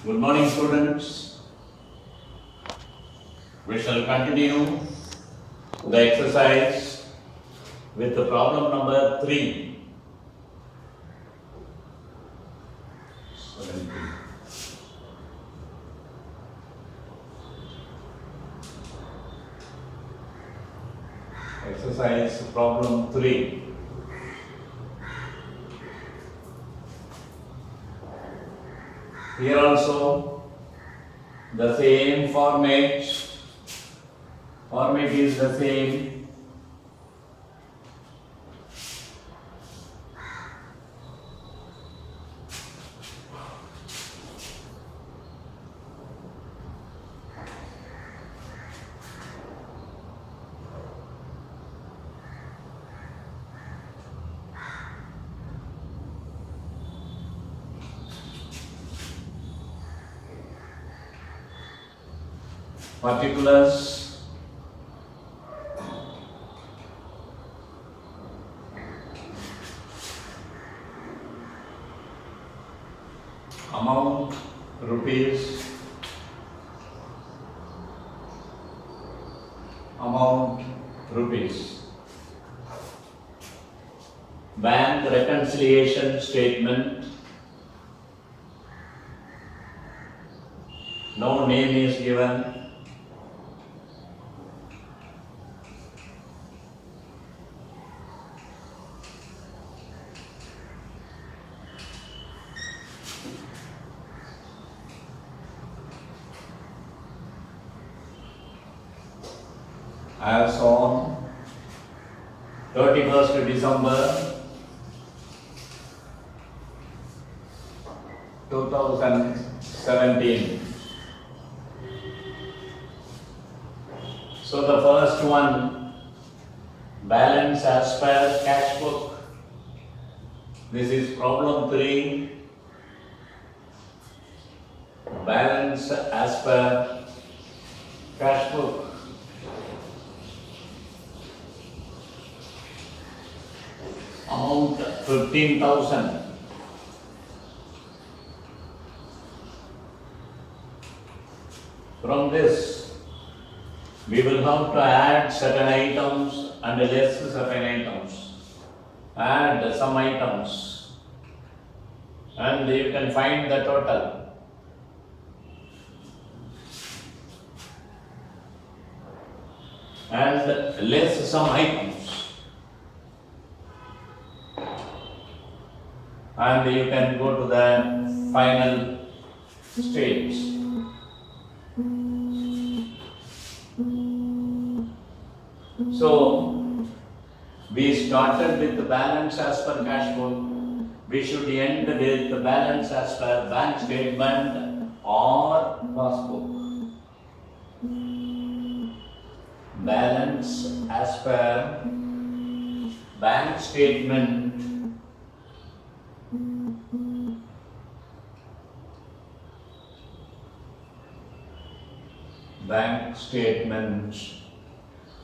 Good morning, students. We shall continue the exercise with the problem number 3. 17. Exercise problem 3. Here also the same format is the same. Particulars, amount rupees, bank reconciliation statement, no name is given. As on 31st December 2017. So the first one, balance as per cash book. This is problem 3. Balance as per cash book. Amount 15,000. From this, we will have to add certain items and less certain items. Add some items and you can find the total. And less some items. And you can go to the final stage. So, we started with the balance as per cash book. We should end with the balance as per bank statement or passbook. Balance as per bank statement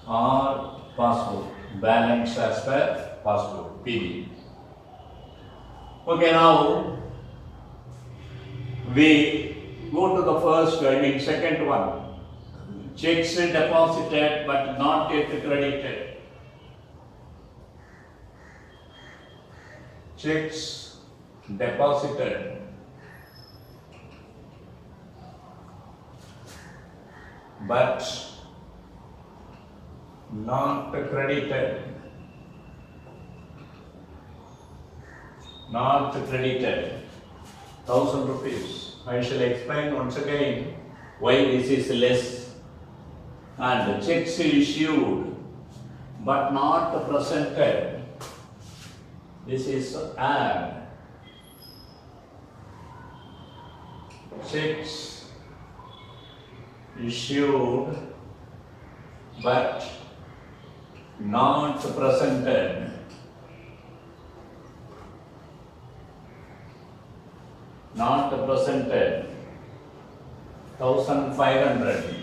or passbook. Balance as per passbook, PD. Okay, now we go to the second one. Checks deposited but not yet credited. Checks deposited but not credited. 1,000 rupees. I shall explain once again why this is less. And checks issued but not presented. This is add. Checks issued but not presented. Not presented. 1,500.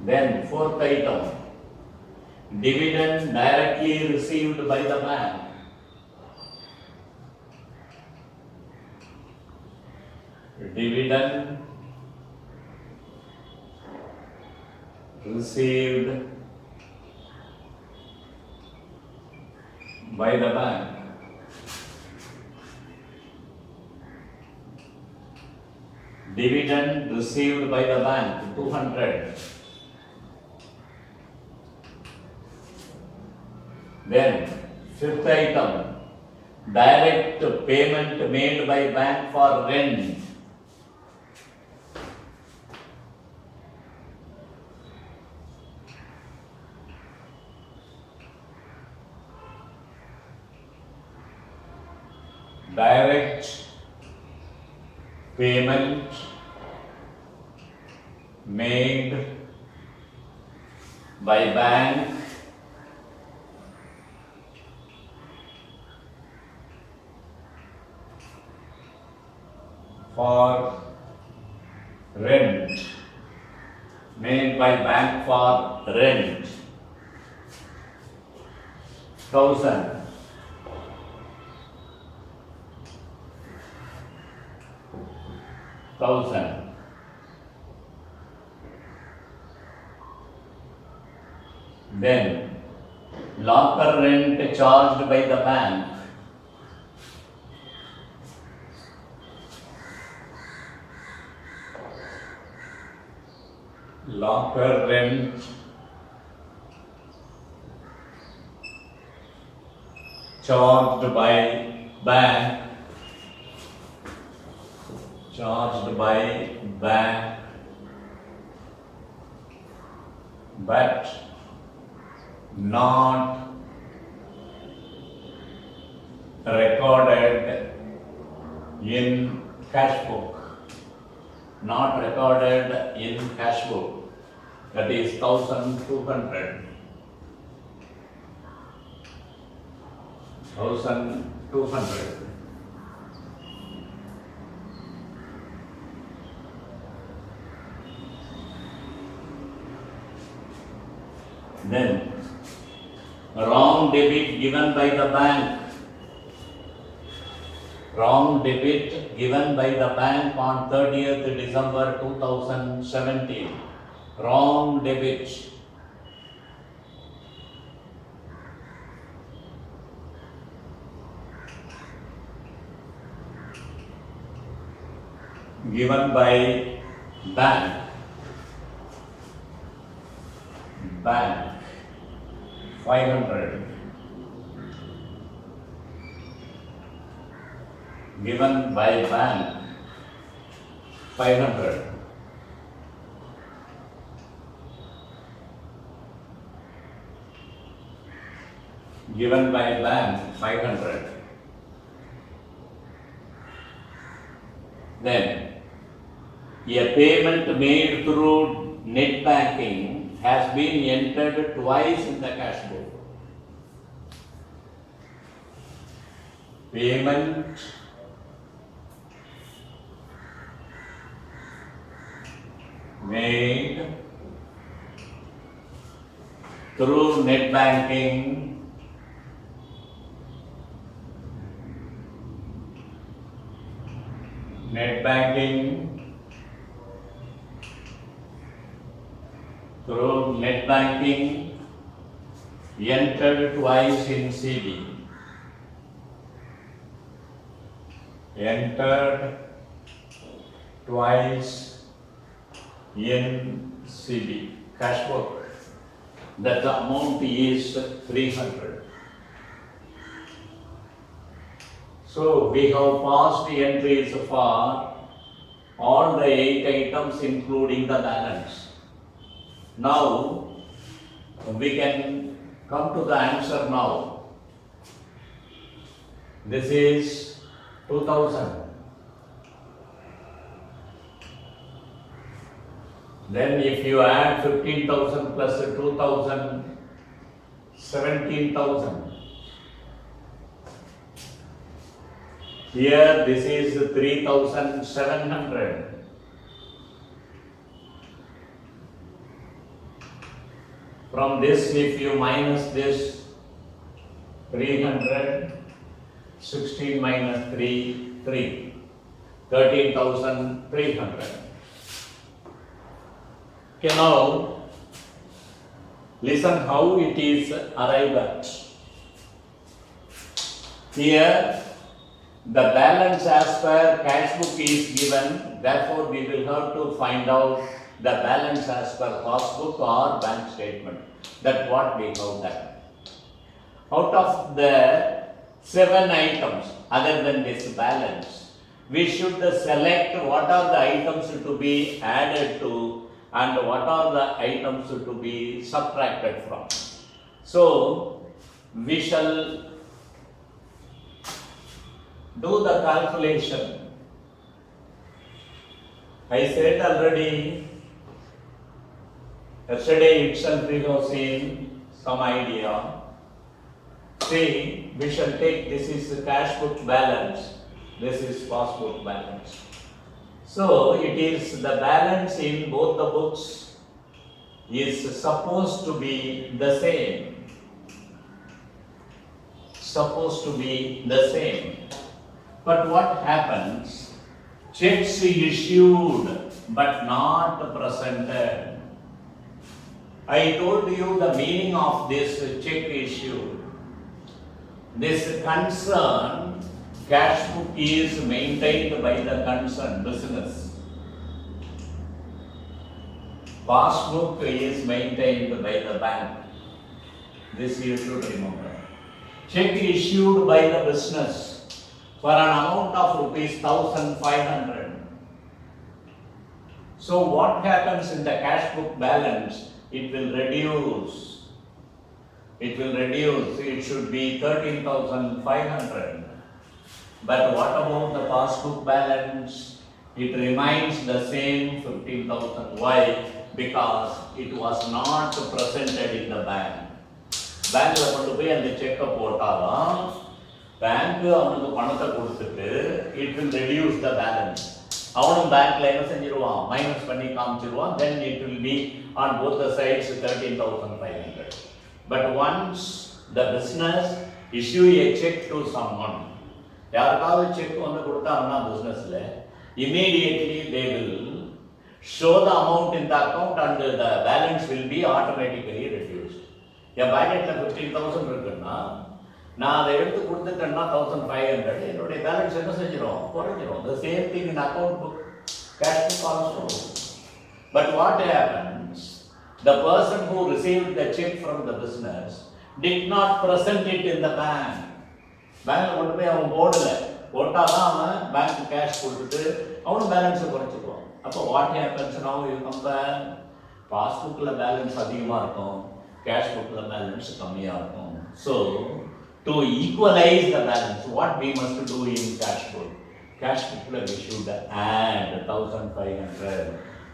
Then fourth item, dividend directly received by the bank. dividend received by the bank. Dividend received by the bank, 200. Then, fifth item, direct payment made by bank for rent. Direct payment made by bank for rent, made by bank for rent, 1,000. Then locker rent charged by the bank, locker rent charged by bank, but not recorded in cash book. Not recorded in cash book. That is 1,200. 1,200. Then, wrong debit given by the bank. Wrong debit given by the bank on 30th December 2017. Wrong debit. Given by bank. Bank 500. Given by bank 500. Given by bank 500. Then a payment made through net banking has been entered twice in the cash book. Payment made through net banking through net banking entered twice in CD. Entered twice in CD. Cash book. That amount is 300. So we have passed the entries for all the 8 items including the balance. Now we can come to the answer now. This is 2000. Then if you add 15,000 plus 2,000, 17,000. Here this is 3,700. From this, if you minus this, 300, 16 minus 3, 3. 13,300. Okay, now listen how it is arrived at. Here the balance as per cash book is given, therefore we will have to find out the balance as per passbook or bank statement. That's what we have done. Out of the 7 items other than this balance, we should select what are the items to be added to and what are the items to be subtracted from. So we shall do the calculation. I said already, yesterday itself we have seen some idea. See, we shall take, this is the cash book balance, this is passbook balance. So it is the balance in both the books is supposed to be the same. Supposed to be the same. But what happens? Checks issued but not presented. I told you the meaning of this check issued. This concern, cash book is maintained by the concerned business. Passbook is maintained by the bank. This you should remember. Check issued by the business for an amount of rupees 1,500. So what happens in the cash book balance? It will reduce. It will reduce. It should be 13,500. But what about the passbook balance? It remains the same 15,000. Why? Because it was not presented in the bank. பேங்க்ல கொண்டு போய் அந்த செக்கை போட்டாலும் bank அவனுக்கு பணத்தை கொடுத்துட்டு it will reduce the balance. அவனும் பேங்க்ல என்ன செஞ்சிருவான், மைனஸ் பண்ணி காமிச்சிருவான். Then it will be on both the sides 13,500. But once the business issue a check to someone, யாருக்காவது செக் வந்து கொடுத்தாங்கன்னா பிசினஸ்ல, immediately they will show the amount in the account and the balance will be automatically reduced. என் பாக்கெட்ல 15,000 இருக்குன்னா நான் அதை எடுத்து கொடுத்துட்டேன்னா 1,500, என்னுடைய பேலன்ஸ் என்ன செஞ்சிடும், குறைஞ்சிடும். The same thing in account book, cash book also. But what happens? The person who received the check from the business did not present it in the bank. பேங்க்ல கொண்டு போய் அவன் போடல, போட்டாதான் அவன் பேங்க் கேஷ் கொடுத்துட்டு அவனும் பேலன்ஸை குறைச்சிக்குவான். அப்போ what happens now you compare, பாஸ்புக்ல பேலன்ஸ் அதிகமாக இருக்கும், cash book balance கம்மியா இருக்கும். So to equalize the balance, what we must do in cash book? Cash book we should add 1,500.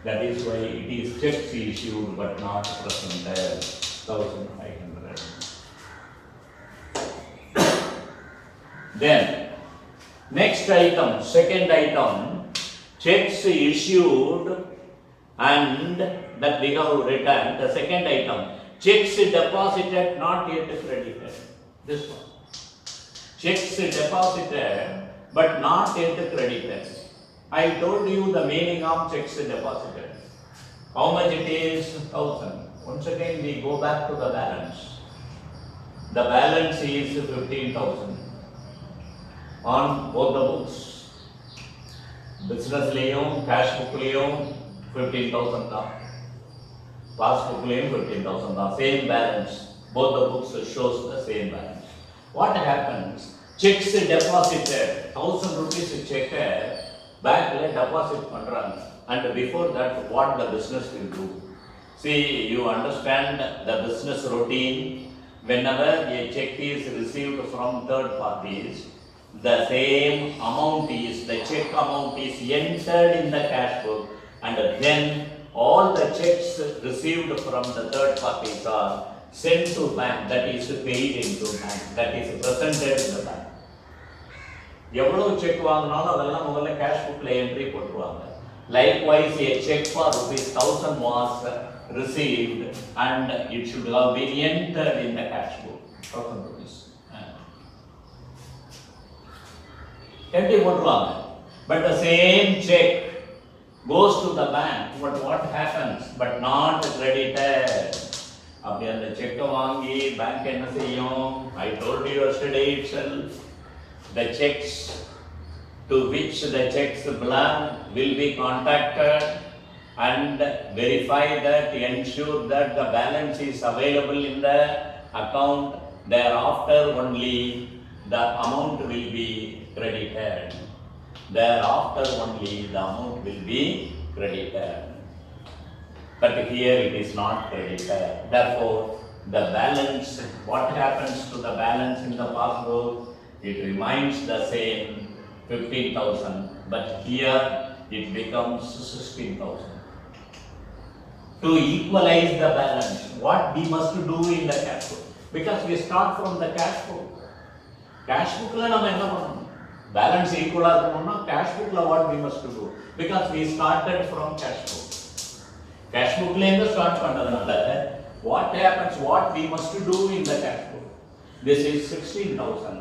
That is why it is checks issued but not presented. 1,500. Then next item, second item, checks issued and that we have written. The second item, checks deposited not yet credited. This one. Checks deposited but not yet credited. I told you the meaning of checks deposited. How much it is? 1,000. Once again we go back to the balance. The balance is 15,000 on both the books. Business layum, cash book layum 15,000 da. Passbook layum 15,000 da. Same balance. Both the books shows the same balance. What happens? Checks deposited, 1,000 rupees check bank le deposit பண்றாங்க. And before that what the business will do? See, you understand the business routine. Whenever a check is received from third parties, the same amount is, the check amount is entered in the cash book, and then all the checks received from the third parties are sent to bank, that is paid into bank, that is presented in the bank. எவ்வளவு check வாங்கினாலும் அதெல்லாம் முதல்ல cash புக்ல entry போட்டுருவாங்க. Likewise, a check for ₹1,000 was received and it should have been entered in the cash book. 1,000 rupees. Entry போட்டுருவாங்க. But the same check goes to the bank, but what happens? But not credited. அப்படி அந்த செக்கை வாங்கி bank என்ன செய்யும்? I told you yesterday itself, the checks to which the checks belong will be contacted and verify that, ensure that the balance is available in the account. Thereafter only the amount will be credited. Thereafter only the amount will be credited. But here it is not credited. Therefore, the balance, what happens to the balance in the passbook? It remains the same, 15,000. But here it becomes 16,000. To equalize the balance, what we must do in the cash book? Because we start from the cash book. Cash book la nam enna pannom? Balance equal ஆகணும்னா cash book la what we must do? Because we started from cash book. Cash book la இருந்து start பண்ணதுனால what happens? What we must do in the cash book? This is 16,000.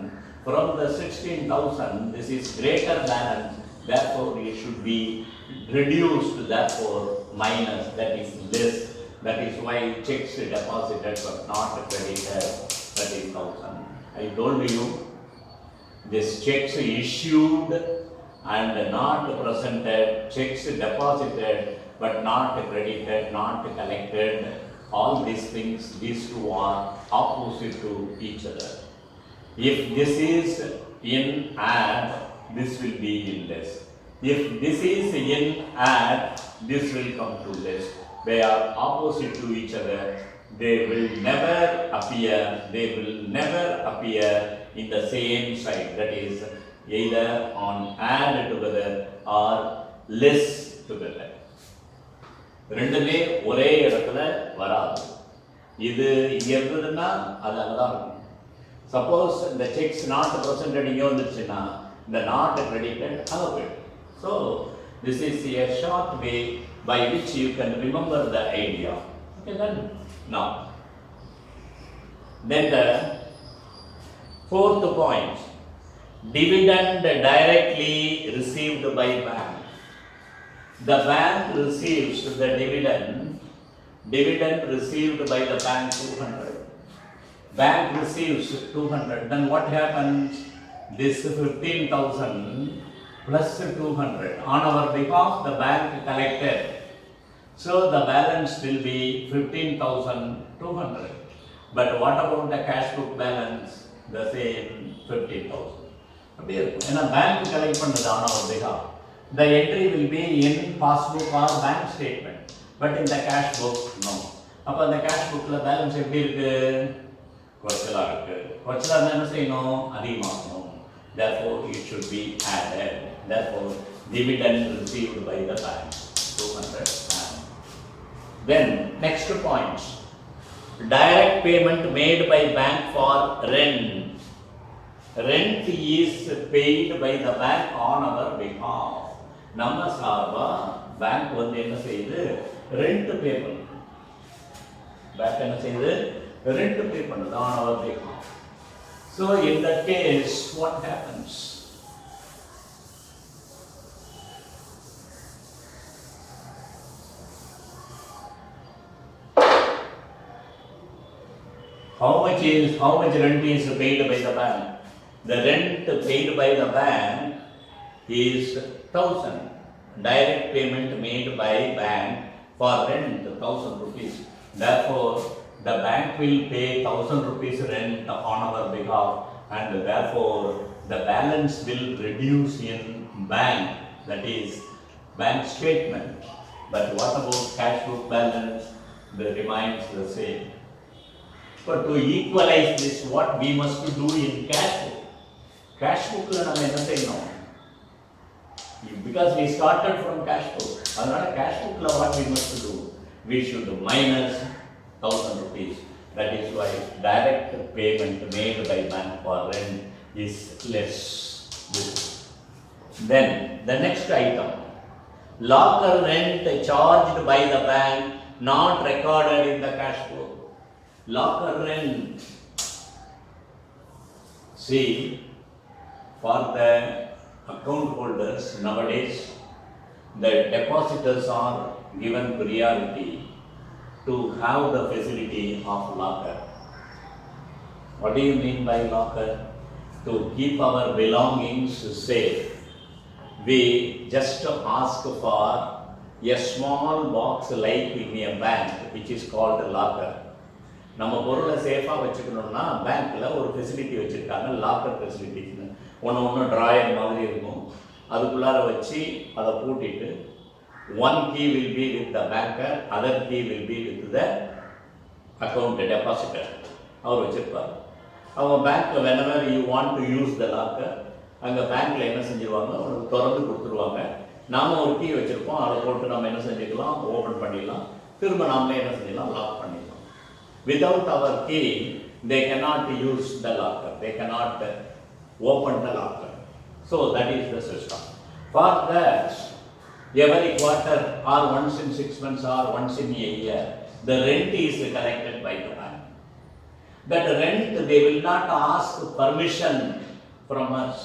From the 16,000, this is greater balance. Therefore, it should be reduced. Therefore, minus, that is less. That is why checks deposited but not credited, 30,000. I told you, this checks issued and not presented, checks deposited but not credited, not collected. All these things, these two are opposite to each other. If this is in add, this will be in less. If this is in add, this will come to less. They are opposite to each other. They will never appear. They will never appear in the same side. That is either on add together or less together. ரெண்டுமே ஒரே இடத்துல வராது. இது இங்க இருந்ததுன்னா அது அங்கதான் இருக்கும். Suppose the checks not presented இங்க வந்துச்சுன்னா the not credited அங்க போயிடும். So this is a short way by which you can remember the idea. Okay then. Now, then the fourth point, dividend directly received by bank. The bank receives the dividend received by the bank 200. Bank receives 200. Then what happens? This 15,000 plus 200 on our behalf the bank collected. So the balance will be 15,200. But what about the cash book balance? The same 15,000. அப்படியே இருக்கும். ஏன்னா bank collect பண்ணது on our behalf. The entry will be in passbook or bank statement. But in the cash book, no. அப்போ அந்த cash bookல balance எப்படி இருக்கு? குறைச்சலா இருக்கு. குறைச்சலா இருந்தா என்ன செய்யணும்? அதிகமாகணும். Therefore, it should be added. Therefore, dividend received by the bank 200. Then next point, direct payment made by bank for rent. Rent is paid by the bank on our behalf. நம்ம சார்பா பேங்க் வந்து என்ன செய்யுது? Rent pay பண்ணுது. Bank என்ன செய்யுது? Rent pay பண்ணுது on our behalf. So in that case, what happens? How much rent is paid by the bank? The rent paid by the bank is 1,000. Direct payment made by bank for rent 1,000 rupees. Therefore, the bank will pay 1,000 rupees rent on our behalf, and therefore the balance will reduce in bank, that is bank statement. But what about cash book balance? That remains the same. But to equalize this, what we must do in cash book? Cash book la nam enna seiyano? Because we started from cash book. Adana cash book la what we must do? We should minus 1,000 rupees. That is why direct payment made by bank for rent is less. Then the next item, locker rent charged by the bank not recorded in the cash book. Locker rent. See, for the account holders nowadays, the depositors are given priority to have the facility of locker. What do you mean by locker? To keep our belongings safe, we just ask for a small box like in a bank which is called locker. நம்ம பொருளை சேஃபாக வச்சுக்கணும்னா பேங்க்கில் ஒரு facility வச்சுருக்காங்க, locker ஃபெசிலிட்டிஸ்னு. ஒன்று drawer மாதிரி இருக்கும், அதுக்குள்ளார வச்சு அதை பூட்டிட்டு one key will be with the banker, other key will be with the account depositor. அவர் வச்சுருப்பார். அவங்க பேங்க்கில் whenever you want to use the locker, அங்கே பேங்க்கில் என்ன செஞ்சுருவாங்க, அவங்களுக்கு திறந்து கொடுத்துருவாங்க. நாம் ஒரு கீ வச்சுருப்போம், அதை போட்டு நம்ம என்ன செஞ்சுக்கலாம், ஓப்பன் பண்ணிடலாம். திரும்ப நாமளே என்ன செஞ்சிடலாம், லாக் பண்ணிடலாம். Without our key, they cannot use the locker, they cannot open the locker. So that is the system. For that, every quarter or once in 6 months or once in a year, the rent is collected by the bank. That rent they will not ask permission from us.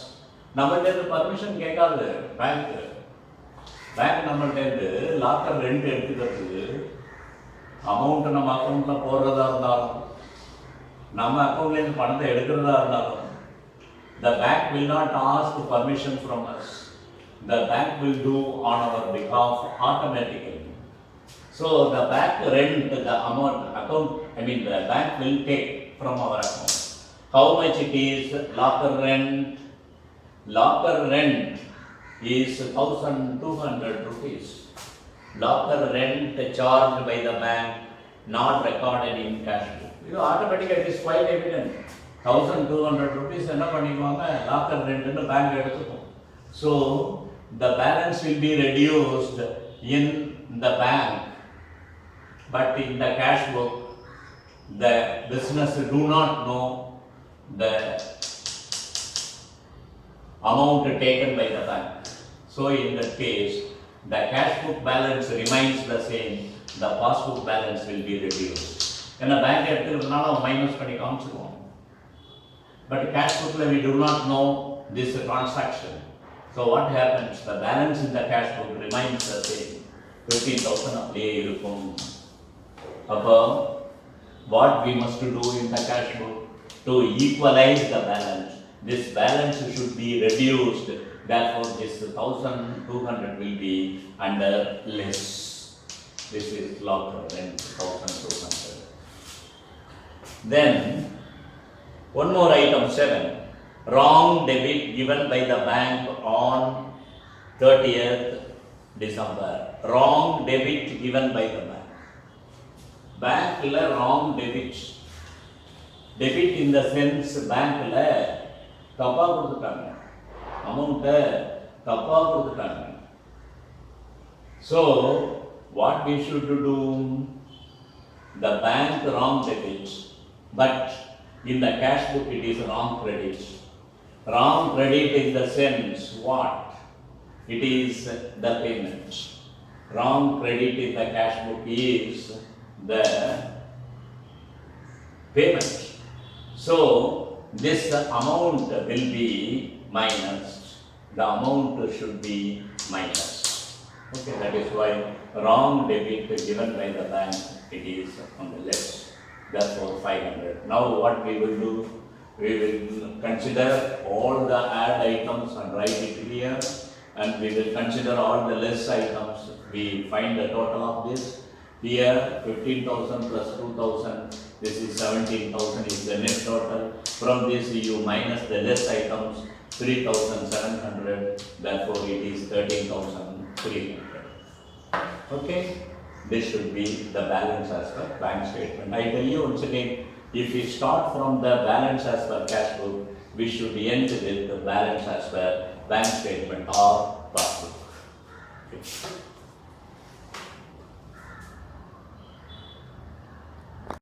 நம்மள்ட்ட permission கேட்காது bank. Bank நம்மள்ட்ட locker rent எடுத்துக்கிறதுக்கு amount நம்ம அக்கௌண்ட்டில் போடுறதா இருந்தாலும், நம்ம அக்கௌண்ட்லேருந்து பணத்தை எடுக்கிறதா இருந்தாலும், the bank will not ask permission from us. The bank will do on our behalf automatically. So the bank rent the amount account, the bank will take from our account. How much it is? Locker rent. Locker rent is 1,200 rupees. Locker rent charged by the bank, not recorded in cash book. You automatically it is quite evident. 1,200 rupees என்ன பண்ணிக்குவாங்க, locker rent ன்னு bank எடுத்துக்கும். So the balance will be reduced in the bank, but in the cash book the business do not know the amount taken by the bank. So in that case, the cash book balance remains the same, the passbook balance will be reduced. ஏன்னா bank எடுத்துக்கிறதுனால அவன் minus பண்ணி காமிச்சிருவோம். But cash புக்கில் we do not know this transaction. So what happens? The balance in the cash book remains the same. 15,000 அப்படியே இருக்கும். அப்போ what we must do in the cash book to equalize the balance? This balance should be reduced. Therefore, this 1,200 will be under less. This is locker rent 1,200. Then, one more item 7. Wrong debit given by the bank on 30th December. Wrong debit given by the bank. Bank la wrong debit. Debit in the sense bank la தப்பா கொடுத்துட்டாங்க, அமௌண்ட்டை தப்பா கொடுத்துட்டாங்க. So what we should do? The bank wrong debit, but in the cash book it is wrong credit. Wrong credit in the sense what? It is the payment. Wrong credit in the cash book is the payment. So this amount will be minus. The amount should be minus. Okay, that is why wrong debit given by the bank, it is on the less. Therefore 500. Now what we will do? We will consider all the add items and write it here, and we will consider all the less items. We find the total of this. Here 15,000 plus 2,000, this is 17,000 is the net total. From this you minus the less items, 3,700, therefore it is 13,300. Okay, this should be the balance as per bank statement. I tell you once again, if we start from the balance as per cash book, we should end with the balance as per bank statement or passbook. Okay.